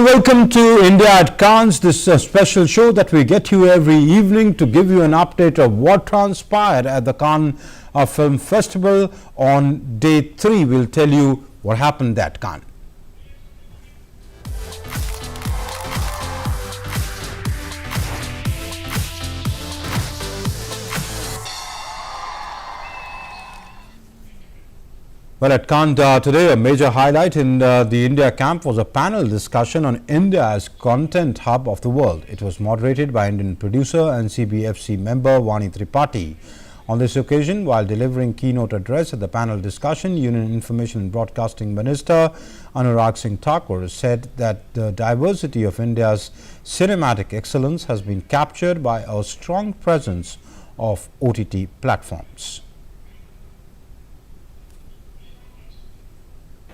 and welcome to India at Cannes. This is a special show that we get you every evening to give you an update of what transpired at the Cannes Film Festival. On day 3, we'll tell you what happened at Cannes. Well, at Cannes today, a major highlight in the India camp was a panel discussion on India as content hub of the world. It was moderated by Indian producer and CBFC member Vani Tripathi. On this occasion, while delivering keynote address at the panel discussion, Union Information and Broadcasting Minister Anurag Singh Thakur said that the diversity of India's cinematic excellence has been captured by a strong presence of OTT platforms.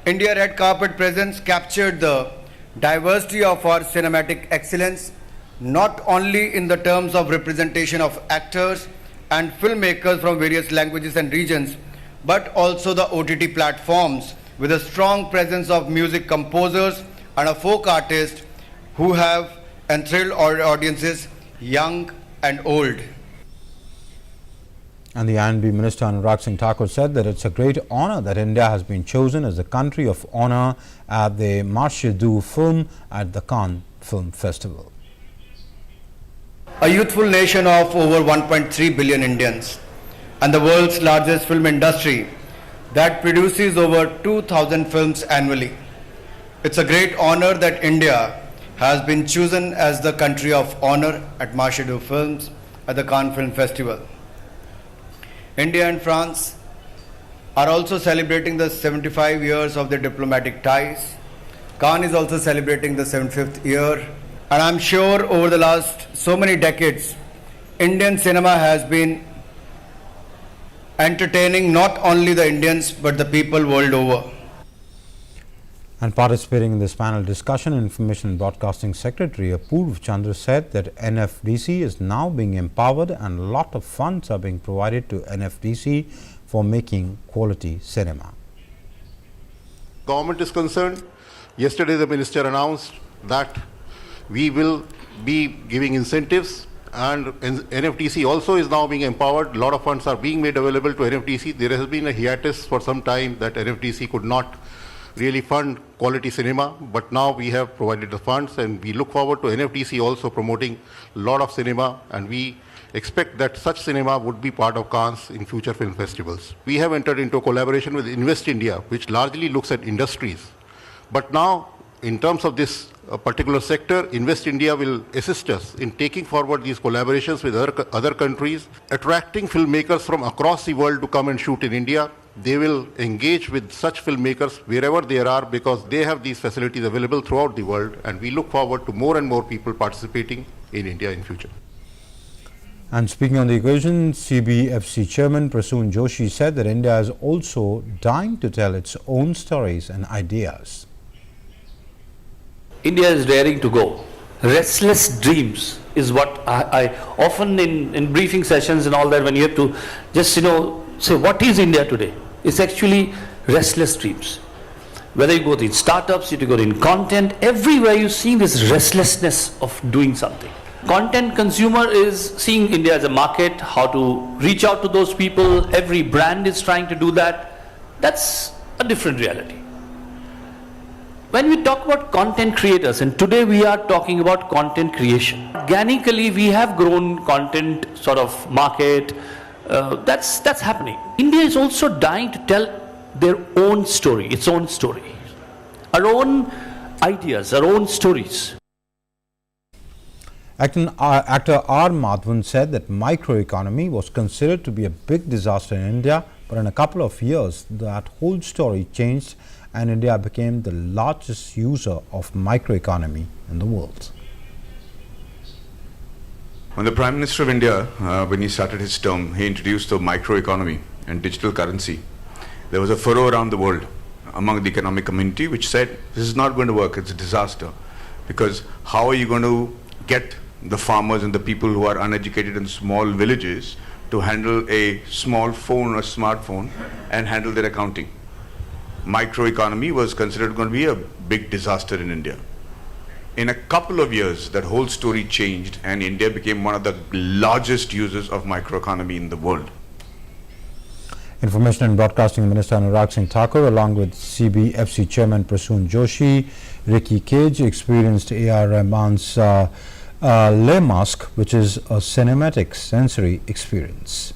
India red carpet presence captured the diversity of our cinematic excellence, not only in the terms of representation of actors and filmmakers from various languages and regions, but also the OTT platforms with a strong presence of music composers and a folk artist who have enthralled audiences, young and old. And the INB Minister Anurag Singh Thakur said that it's a great honor that India has been chosen as the country of honor at the Marche du Film at the Cannes Film Festival. A youthful nation of over 1.3 billion Indians and the world's largest film industry that produces over 2,000 films annually. It's a great honor that India has been chosen as the country of honor at Marche du Films at the Cannes Film Festival. India and France are also celebrating the 75 years of their diplomatic ties. Cannes is also celebrating the 75th year. And I'm sure over the last so many decades, Indian cinema has been entertaining not only the Indians but the people world over. And participating in this panel discussion, Information and Broadcasting Secretary Apurv Chandra said that NFDC is now being empowered and a lot of funds are being provided to NFDC for making quality cinema. Government is concerned, yesterday the minister announced that we will be giving incentives, and NFDC also is now being empowered. A lot of funds are being made available to NFDC. There has been a hiatus for some time that NFDC could not really fund quality cinema, but now we have provided the funds and we look forward to NFDC also promoting a lot of cinema, and we expect that such cinema would be part of Cannes in future film festivals. We have entered into a collaboration with Invest India, which largely looks at industries. But now, in terms of this particular sector, Invest India will assist us in taking forward these collaborations with other countries, attracting filmmakers from across the world to come and shoot in India. They will engage with such filmmakers wherever they are because they have these facilities available throughout the world, and we look forward to more and more people participating in India in future. And speaking on the occasion, CBFC Chairman Prasoon Joshi said that India is also dying to tell its own stories and ideas. India is daring to go. Restless dreams is what I often in briefing sessions and all that, when you have to just say what is India today, it's actually restless dreams. Whether you go in startups, you go in content, everywhere you see this restlessness of doing something. Content consumer is seeing India as a market, how to reach out to those people. Every brand is trying to do that. That's a different reality. When we talk about content creators, and today we are talking about content creation, organically we have grown content sort of market. That's happening. India is also dying to tell their own story, its own story, our own ideas, our own stories. Actor R. Madhavan said that microeconomy was considered to be a big disaster in India, but in a couple of years that whole story changed and India became the largest user of microeconomy in the world. When the Prime Minister of India, when he started his term, he introduced the microeconomy and digital currency. There was a furrow around the world among the economic community which said, this is not going to work, it's a disaster. Because how are you going to get the farmers and the people who are uneducated in small villages to handle a small phone or smartphone and handle their accounting? Microeconomy was considered going to be a big disaster in India. in a couple of years, that whole story changed and India became one of the largest users of microeconomy in the world. Information and Broadcasting Minister Anurag Singh Thakur, along with CBFC Chairman Prasoon Joshi, Ricky Cage, experienced A.R. Rahman's Le Masque, which is a cinematic sensory experience.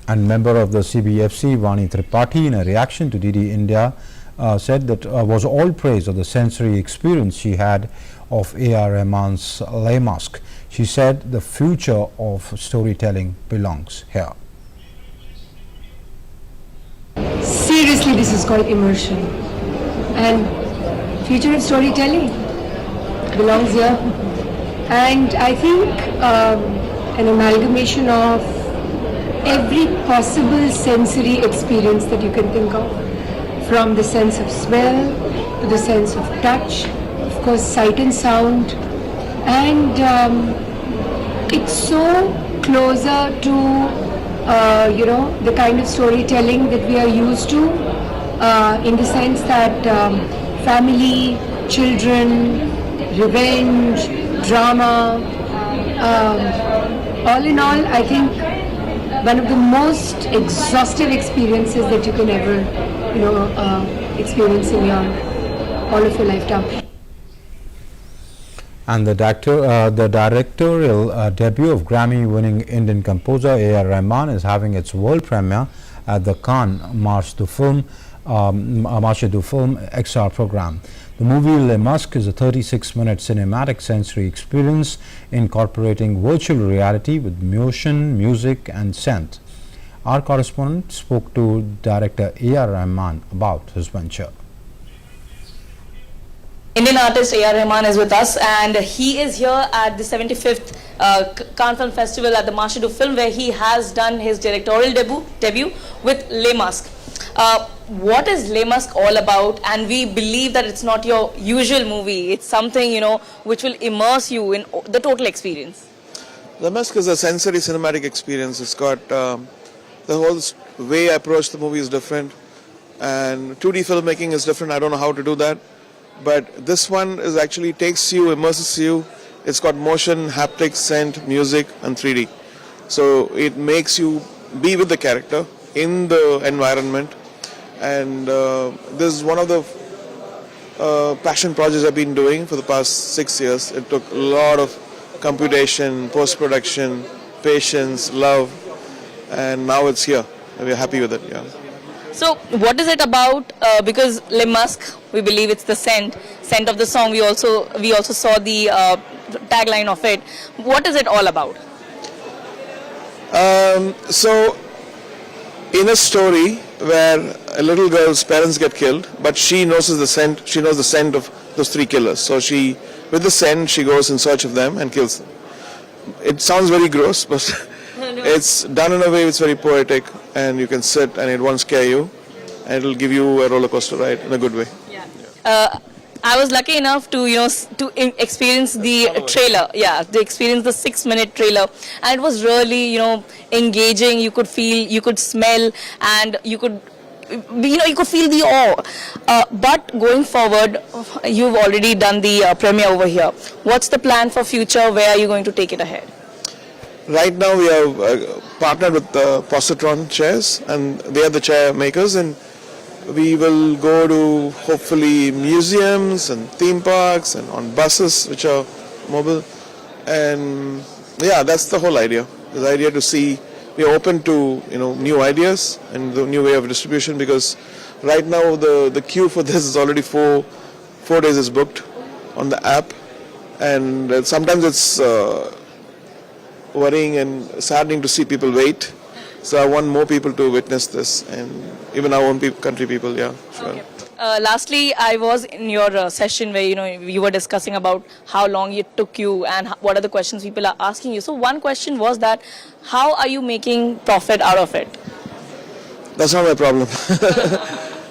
And member of the CBFC, Vani Tripathi, in a reaction to DD India, said that was all praise of the sensory experience she had of A.R. Rahman's Le Masque. She said the future of storytelling belongs here. Seriously, this is called immersion. And future of storytelling belongs here. And I think an amalgamation of every possible sensory experience that you can think of, from the sense of smell to the sense of touch, of course sight and sound, and it's so closer to the kind of storytelling that we are used to, in the sense that family, children, revenge, drama, all in all, I think one of the most exhaustive experiences that you can ever, experience in all of your lifetime. And the directorial debut of Grammy-winning Indian composer A.R. Rahman is having its world premiere at the Cannes Marche du Film XR program. The movie Le Masque is a 36-minute cinematic sensory experience incorporating virtual reality with motion, music and scent. Our correspondent spoke to director A.R. Rahman about his venture. Indian artist A.R. Rahman is with us, and he is here at the 75th Cannes Film Festival at the Marche du Film, where he has done his directorial debut with Le Masque. What is Le Masque all about? And we believe that it's not your usual movie. It's something, which will immerse you in the total experience. Le Masque is a sensory cinematic experience. It's got the whole way I approach the movie is different, and 2D filmmaking is different. I don't know how to do that, but this one is actually takes you, immerses you. It's got motion, haptics, scent, music and 3D. So it makes you be with the character in the environment, and this is one of the passion projects I've been doing for the past 6 years. It took a lot of computation, post-production, patience, love, and now it's here. We're happy with it. Yeah. So what is it about? Because Le Masque, we believe it's the scent of the song. We also saw the tagline of it. What is it all about? So in a story where a little girl's parents get killed, but she knows the scent. She knows the scent of those 3 killers. So she, with the scent, she goes in search of them and kills them. It sounds very gross, but it's done in a way it's very poetic, and you can sit and it won't scare you, and it'll give you a roller coaster ride in a good way. Yeah. I was lucky enough to experience the trailer. Yeah, to experience the 6-minute trailer, and it was really engaging. You could feel, you could smell, and you could feel the awe. But going forward, you've already done the premiere over here. What's the plan for future? Where are you going to take it ahead? Right now we have partnered with Positron chairs, and they are the chair makers, and we will go to hopefully museums and theme parks and on buses which are mobile, and yeah, that's the whole idea. The idea to see, we are open to new ideas and the new way of distribution, because right now the queue for this is already 4 days is booked on the app, and sometimes it's worrying and saddening to see people wait. So I want more people to witness this, and even our own country people. Yeah, sure. Okay. Lastly, I was in your session where you were discussing about how long it took you and what are the questions people are asking you. So one question was that, how are you making profit out of it? That's not my problem.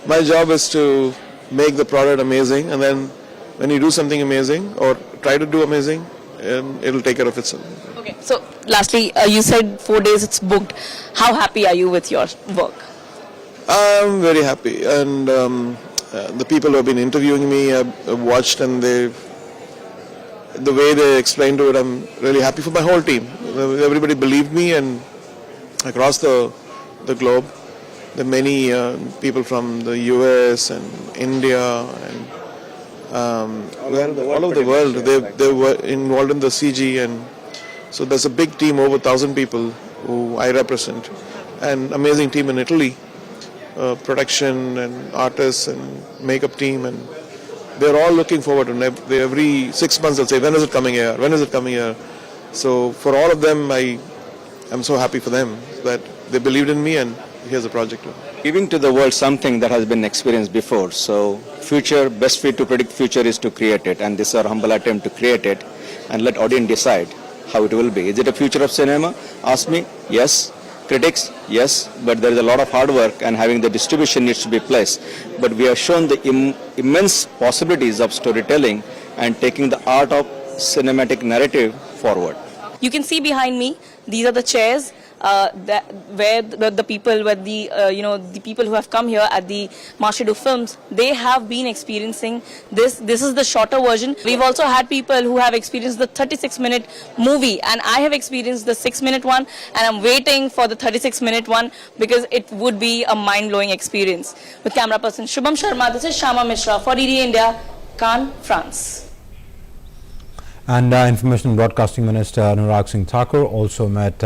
My job is to make the product amazing, and then when you do something amazing or try to do amazing, it'll take care of itself. Okay. So lastly, you said 4 days it's booked. How happy are you with your work? I'm very happy, and the people who have been interviewing me have watched, and the way they explained to it, I'm really happy for my whole team. Everybody believed me, and across the globe, there are many people from the US and India and all over the world. They were involved in the CG, and so there's a big team, over 1,000 people who I represent, and amazing team in Italy. Production and artists and makeup team, and they're all looking forward to it. Every 6 months they'll say, when is it coming here? When is it coming here? So for all of them, I'm so happy for them that they believed in me, and here's the project. Giving to the world something that has been experienced before. So future, best way to predict future is to create it, and this is our humble attempt to create it and let audience decide how it will be. Is it a future of cinema? Ask me, yes. Critics, yes, but there is a lot of hard work, and having the distribution needs to be placed. But we have shown the immense possibilities of storytelling and taking the art of cinematic narrative forward. You can see behind me, these are the chairs where the people, the people who have come here at the Marsha Films, they have been experiencing this. This is the shorter version. We've also had people who have experienced the 36-minute movie, and I have experienced the 6-minute one, and I'm waiting for the 36-minute one because it would be a mind-blowing experience. With camera person Shubham Sharma, this is Shama Mishra for DD India, Cannes, France. And Information and Broadcasting Minister Anurag Singh Thakur also met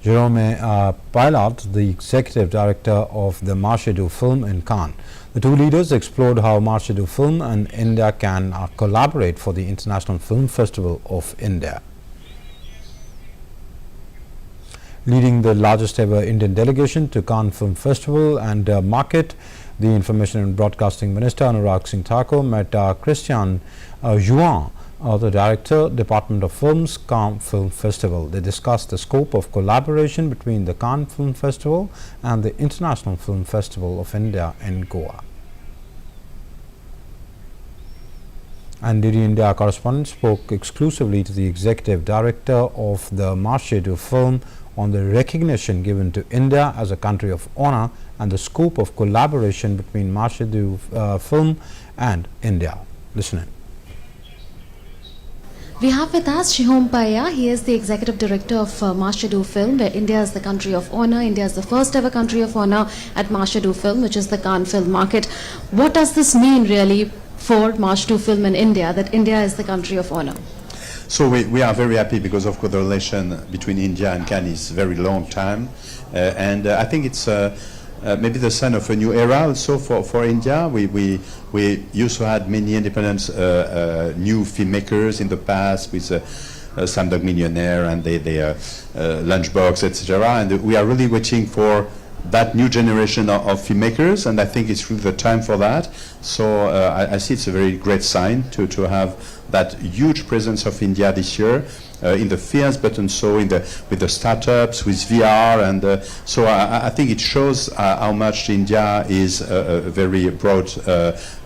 Jerome Pilot, the Executive Director of the Marsha film in Cannes. The two leaders explored how Marsha film and India can collaborate for the International Film Festival of India. Leading the largest ever Indian delegation to Cannes Film Festival and market, the Information and Broadcasting Minister Anurag Singh Thakur met Christian Juan, the Director, Department of Films, Cannes Film Festival. They discussed the scope of collaboration between the Cannes Film Festival and the International Film Festival of India in Goa. And DD India correspondent spoke exclusively to the Executive Director of the Marsha film on the recognition given to India as a country of honor and the scope of collaboration between Marsha film and India. Listen in. We have with us Shihom Paya. He is the Executive Director of Marsha Film, where India is the country of honor. India is the first ever country of honor at Marsha Film, which is the Cannes Film market. What does this mean really for Marsha Film in India, that India is the country of honor? So we are very happy because of course the relation between India and Cannes is very long time. And I think it's maybe the sign of a new era also for India. We used to have many independent new filmmakers in the past with Slumdog Millionaire and their Lunchbox, etc. And we are really waiting for that new generation of filmmakers, and I think it's really the time for that. So I see it's a very great sign to have that huge presence of India this year. In the fields, but also with the startups, with VR, and so I think it shows how much India is a very broad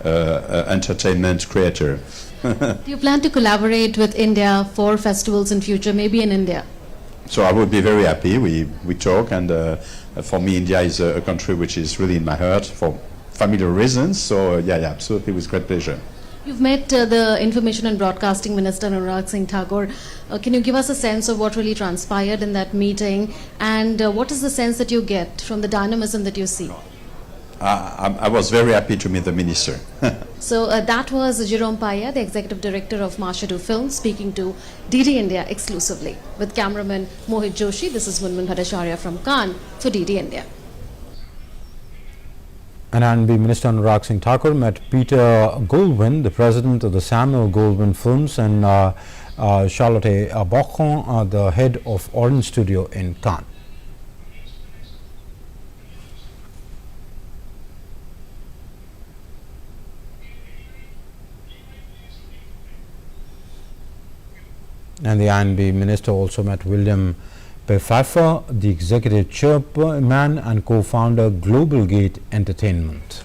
entertainment creator. Do you plan to collaborate with India for festivals in future, maybe in India? So I would be very happy. We talk, and for me, India is a country which is really in my heart for familiar reasons. So yeah, absolutely, with great pleasure. You've met the Information and Broadcasting Minister Anurag Singh Thakur. Can you give us a sense of what really transpired in that meeting, and what is the sense that you get from the dynamism that you see? I was very happy to meet the minister. So that was Jerome Paya, the Executive Director of Marsha Film, speaking to DD India exclusively. With cameraman Mohit Joshi, this is Munmun Bhattacharya from Cannes for DD India. And Minister Anurag Singh Thakur met Peter Goldwyn, the President of the Samuel Goldwyn Films, and Charlotte Bochon, the head of Orange Studio in Cannes. And the INB Minister also met William Pfeiffer, the Executive Chairman and Co-founder Global Gate Entertainment.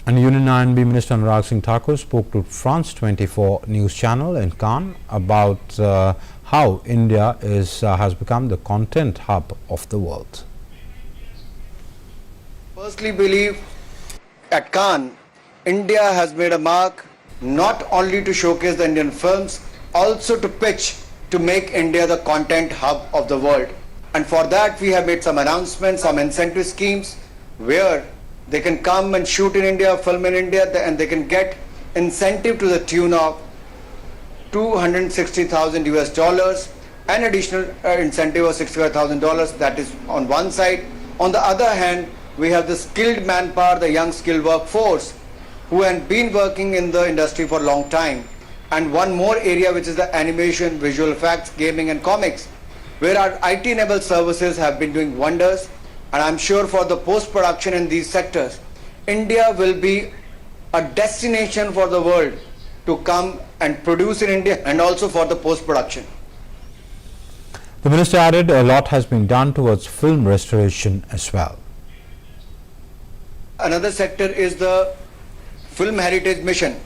And Union INB Minister Anurag Singh Thakur spoke to France 24 news channel in Cannes about how India has become the content hub of the world. Firstly, believe at Cannes, India has made a mark not only to showcase the Indian films, also to pitch to make India the content hub of the world. And for that, we have made some announcements, some incentive schemes where they can come and shoot in India, film in India, and they can get incentive to the tune of $260,000 US, an additional incentive of $65,000. That is on one side. On the other hand, we have the skilled manpower, the young skilled workforce who have been working in the industry for a long time. And one more area, which is the animation, visual effects, gaming and comics, where our IT-enabled services have been doing wonders. And I'm sure for the post-production in these sectors, India will be a destination for the world to come and produce in India, and also for the post-production. The minister added a lot has been done towards film restoration as well. Another sector is the Film Heritage Mission,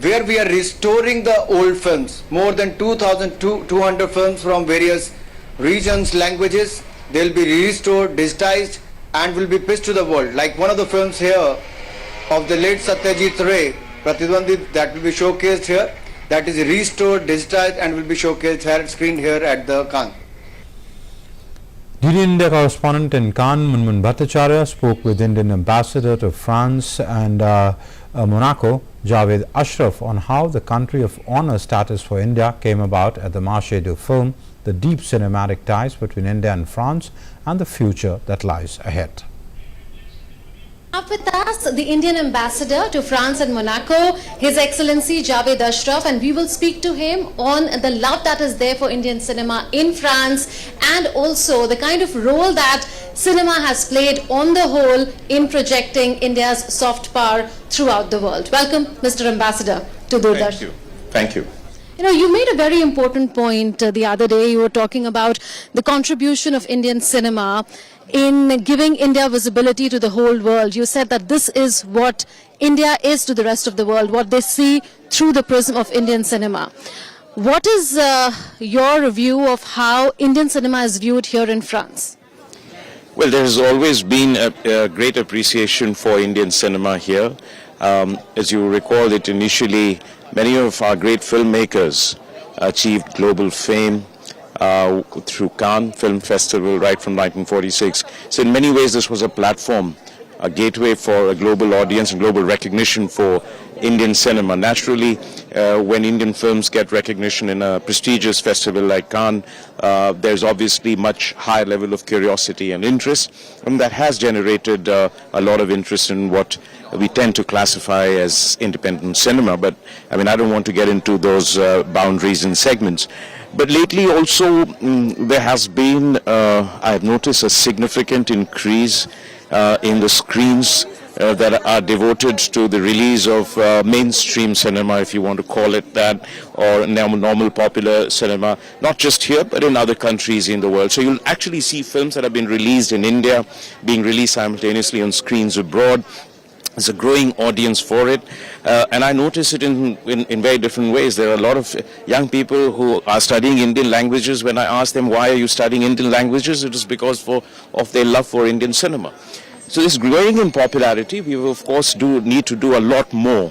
where we are restoring the old films, more than 2,200 films from various regions, languages. They'll be restored, digitized, and will be pitched to the world. Like one of the films here of the late Satyajit Ray, Pratidwandi, that will be showcased here. That is restored, digitized, and will be showcased here, screened here at the Cannes. DD India correspondent in Cannes, Munmun Bhattacharya, spoke with Indian ambassador to France and Monaco, Javed Ashraf, on how the country of honor status for India came about at the Marché du Film, the deep cinematic ties between India and France, and the future that lies ahead. Up with us, the Indian ambassador to France and Monaco, His Excellency Javed Ashraf, and we will speak to him on the love that is there for Indian cinema in France, and also the kind of role that cinema has played on the whole in projecting India's soft power throughout the world. Welcome, Mr. Ambassador, to Doordarshan. Thank you. Thank you. You know, you made a very important point the other day. You were talking about the contribution of Indian cinema in giving India visibility to the whole world. You said that this is what India is to the rest of the world, what they see through the prism of Indian cinema. What is your view of how Indian cinema is viewed here in France? Well, there has always been a great appreciation for Indian cinema here. As you recall, it initially, many of our great filmmakers achieved global fame through Cannes Film Festival right from 1946. So in many ways this was a platform, a gateway for a global audience and global recognition for Indian cinema. Naturally, when Indian films get recognition in a prestigious festival like Cannes, there's obviously much higher level of curiosity and interest, and that has generated a lot of interest in what we tend to classify as independent cinema. But I mean, I don't want to get into those boundaries and segments. But lately also there has been, I have noticed a significant increase in the screens that are devoted to the release of mainstream cinema, if you want to call it that, or normal popular cinema, not just here but in other countries in the world. So you'll actually see films that have been released in India being released simultaneously on screens abroad. There's a growing audience for it, and I notice it in very different ways. There are a lot of young people who are studying Indian languages. When I ask them, why are you studying Indian languages, it is because of their love for Indian cinema. So this growing in popularity, we will of course need to do a lot more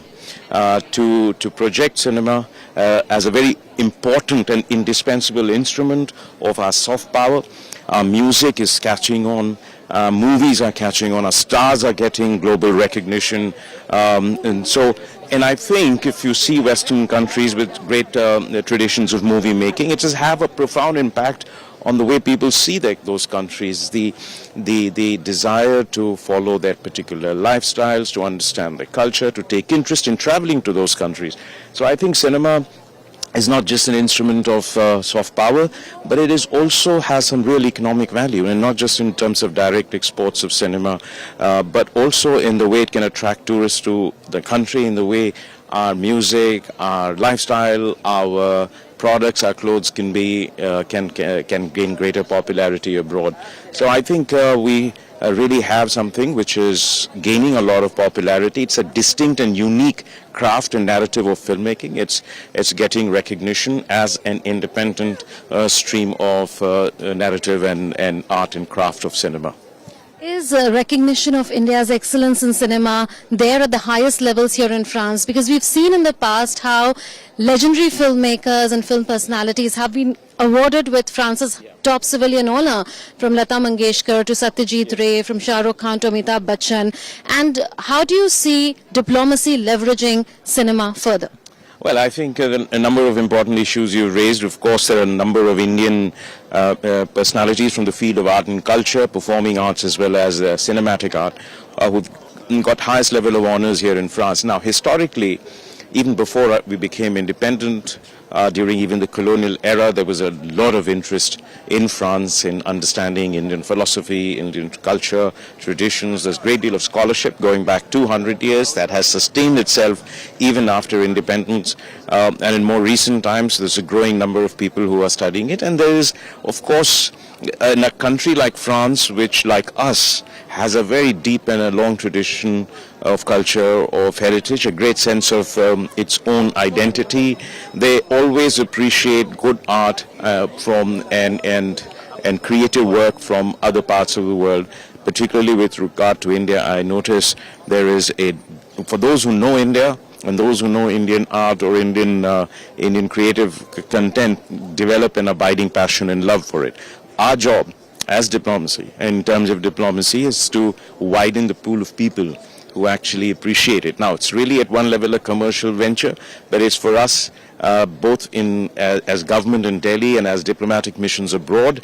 to project cinema as a very important and indispensable instrument of our soft power. Our music is catching on. Movies are catching on, our stars are getting global recognition, and I think if you see Western countries with great traditions of movie making, it does have a profound impact on the way people see those countries, the desire to follow their particular lifestyles, to understand their culture, to take interest in traveling to those countries. So I think cinema is not just an instrument of soft power, but it is also has some real economic value, and not just in terms of direct exports of cinema, but also in the way it can attract tourists to the country, in the way our music, our lifestyle, our products, our clothes can gain greater popularity abroad. So I think we really have something which is gaining a lot of popularity. It's a distinct and unique craft and narrative of filmmaking. It's getting recognition as an independent stream of narrative and art and craft of cinema. Is recognition of India's excellence in cinema there at the highest levels here in France? Because we've seen in the past how legendary filmmakers and film personalities have been awarded with France's top civilian honor, from Lata Mangeshkar to Satyajit Ray, from Shah Rukh Khan to Amitabh Bachchan. And how do you see diplomacy leveraging cinema further? Well, I think a number of important issues you raised. Of course, there are a number of Indian personalities from the field of art and culture, performing arts as well as cinematic art, who've got highest level of honors here in France. Now, historically, even before we became independent, during even the colonial era, there was a lot of interest in France in understanding Indian philosophy, Indian culture, traditions. There's a great deal of scholarship going back 200 years that has sustained itself even after independence. And in more recent times, there's a growing number of people who are studying it. And there is, of course, in a country like France, which, like us, has a very deep and a long tradition of culture, of heritage, a great sense of its own identity. They always appreciate good art from and creative work from other parts of the world. Particularly with regard to India, I notice there is for those who know India and those who know Indian art or Indian creative content, develop an abiding passion and love for it. Our job as diplomacy, in terms of diplomacy, is to widen the pool of people who actually appreciate it. Now, it's really at one level a commercial venture, but it's for us, both as government in Delhi and as diplomatic missions abroad,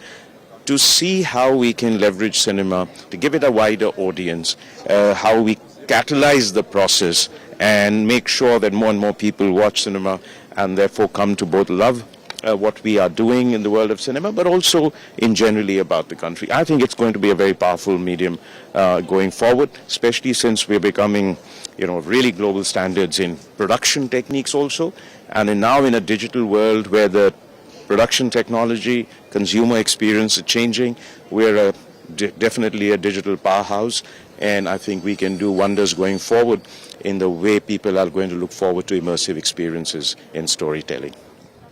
to see how we can leverage cinema to give it a wider audience, how we catalyze the process and make sure that more and more people watch cinema and therefore come to both love what we are doing in the world of cinema, but also in generally about the country. I think it's going to be a very powerful medium going forward, especially since we're becoming, really global standards in production techniques also, and now in a digital world where the production technology, consumer experience is changing. We're definitely a digital powerhouse, and I think we can do wonders going forward in the way people are going to look forward to immersive experiences in storytelling.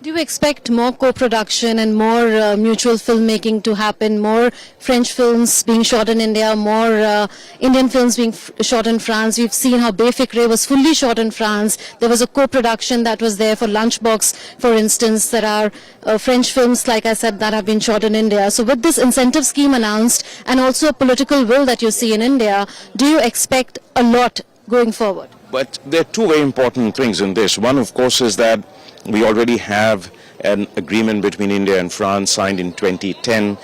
Do you expect more co-production and more mutual filmmaking to happen, more French films being shot in India, more Indian films being shot in France? We've seen how Befikre was fully shot in France. There was a co-production that was there for Lunchbox, for instance. There are French films, like I said, that have been shot in India. So with this incentive scheme announced and also a political will that you see in India, do you expect a lot going forward? But there are two very important things in this. One, of course, is that we already have an agreement between India and France signed in 2010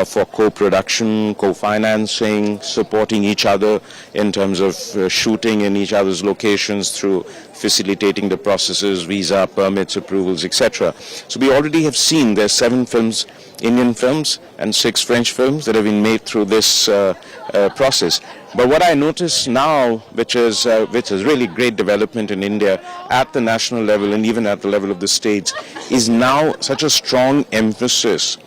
for co-production, co-financing, supporting each other in terms of shooting in each other's locations through facilitating the processes, visa, permits, approvals, etc. So we already have seen there's 7 films, Indian films, and 6 French films that have been made through this process. But what I notice now, which is really great development in India at the national level and even at the level of the states, is now such a strong emphasis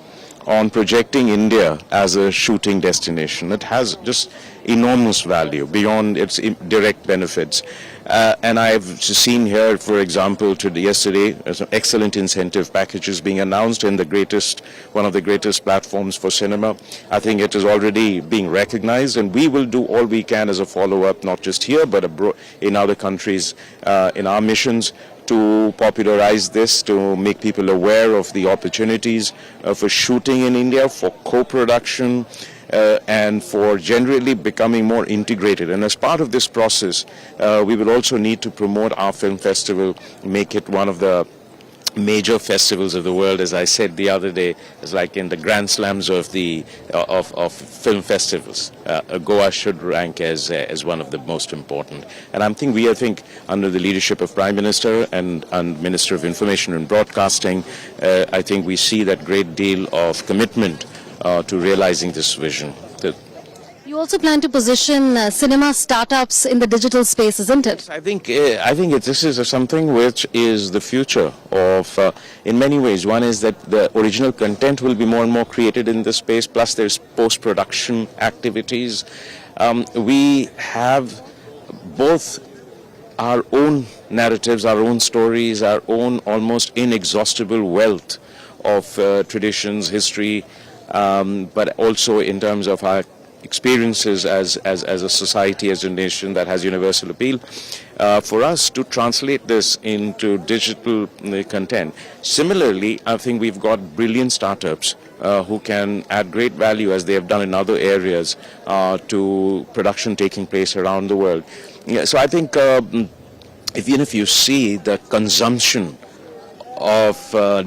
on projecting India as a shooting destination. It has just enormous value beyond its direct benefits. And I've seen here, for example, yesterday, there's an excellent incentive packages being announced in one of the greatest platforms for cinema. I think it is already being recognized, and we will do all we can as a follow-up, not just here, but abroad, in other countries, in our missions, to popularize this, to make people aware of the opportunities for shooting in India, for co-production, and for generally becoming more integrated. And as part of this process, we will also need to promote our film festival, make it one of the major festivals of the world. As I said the other day, it's like in the grand slams of the of film festivals. Goa should rank as one of the most important. And I think under the leadership of Prime Minister and Minister of Information and Broadcasting, I think we see that great deal of commitment to realizing this vision. You You also plan to position cinema startups in the digital space, isn't it? I think this is something which is the future of, in many ways. One is that the original content will be more and more created in this space, plus there's post-production activities. We have both our own narratives, our own stories, our own almost inexhaustible wealth of traditions, history, but also in terms of our experiences as a society, as a nation that has universal appeal. For us to translate this into digital content. Similarly, I think we've got brilliant startups who can add great value, as they have done in other areas, to production taking place around the world. Yeah, so I think even if you see the consumption of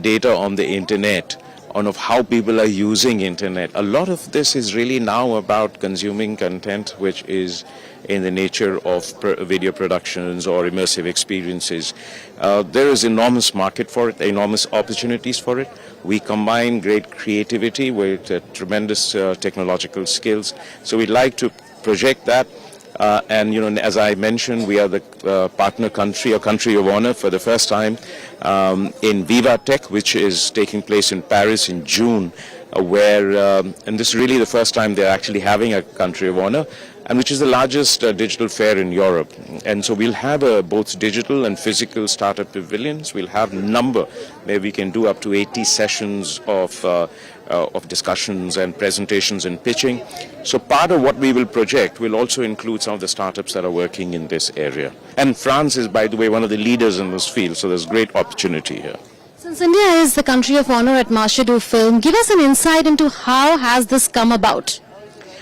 data on the internet, of how people are using internet, a lot of this is really now about consuming content which is in the nature of video productions or immersive experiences. There is enormous market for it, enormous opportunities for it. We combine great creativity with tremendous technological skills. So we'd like to project that. And as I mentioned, we are the partner country or country of honor for the first time in Viva Tech, which is taking place in Paris in June, where, and this is really the first time they're actually having a country of honor, and which is the largest digital fair in Europe. And so we'll have both digital and physical startup pavilions. We'll have a number where we can do up to 80 sessions of discussions and presentations and pitching. So part of what we will project will also include some of the startups that are working in this area. And France is, by the way, one of the leaders in this field, so there's great opportunity here. Since India is the country of honor at Marshadu Film, give us an insight into how has this come about?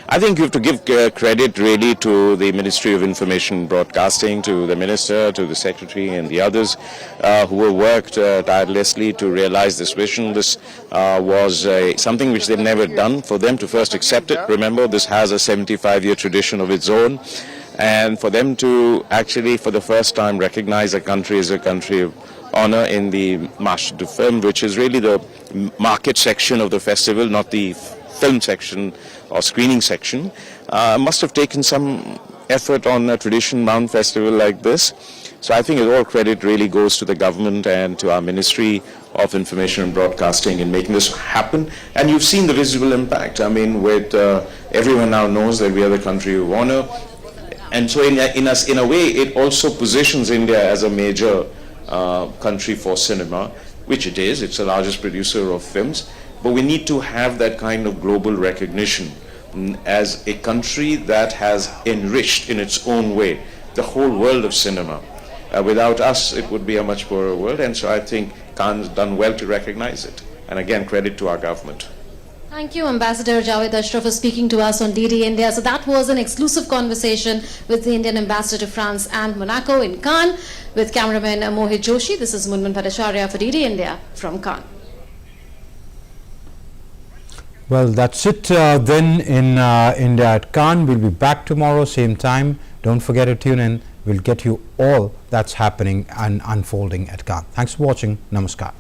I think you have to give credit really to the Ministry of Information and Broadcasting, to the Minister, to the Secretary and the others who have worked tirelessly to realize this vision. This was something which they've never done. For them to first accept it, remember this has a 75-year tradition of its own, and for them to actually for the first time recognize a country as a country of honor in the Marshadu Film, which is really the market section of the festival, not the film section or screening section, must have taken some effort on a tradition-bound festival like this. So I think all credit really goes to the government and to our Ministry of Information and Broadcasting in making this happen. And you've seen the visible impact. I mean, with everyone now knows that we are the country of honor. And so in a way, it also positions India as a major country for cinema, which it is. It's the largest producer of films. But we need to have that kind of global recognition as a country that has enriched in its own way the whole world of cinema. Without us, it would be a much poorer world, and so I think Cannes has done well to recognize it. And again, credit to our government. Thank you, Ambassador Javed Ashraf, for speaking to us on DD India. So that was an exclusive conversation with the Indian Ambassador to France and Monaco in Cannes with cameraman Mohit Joshi. This is Munman Bhattacharya for DD India from Cannes. Well, that's it then in India at Cannes. We'll be back tomorrow, same time. Don't forget to tune in. We'll get you all that's happening and unfolding at Cannes. Thanks for watching. Namaskar.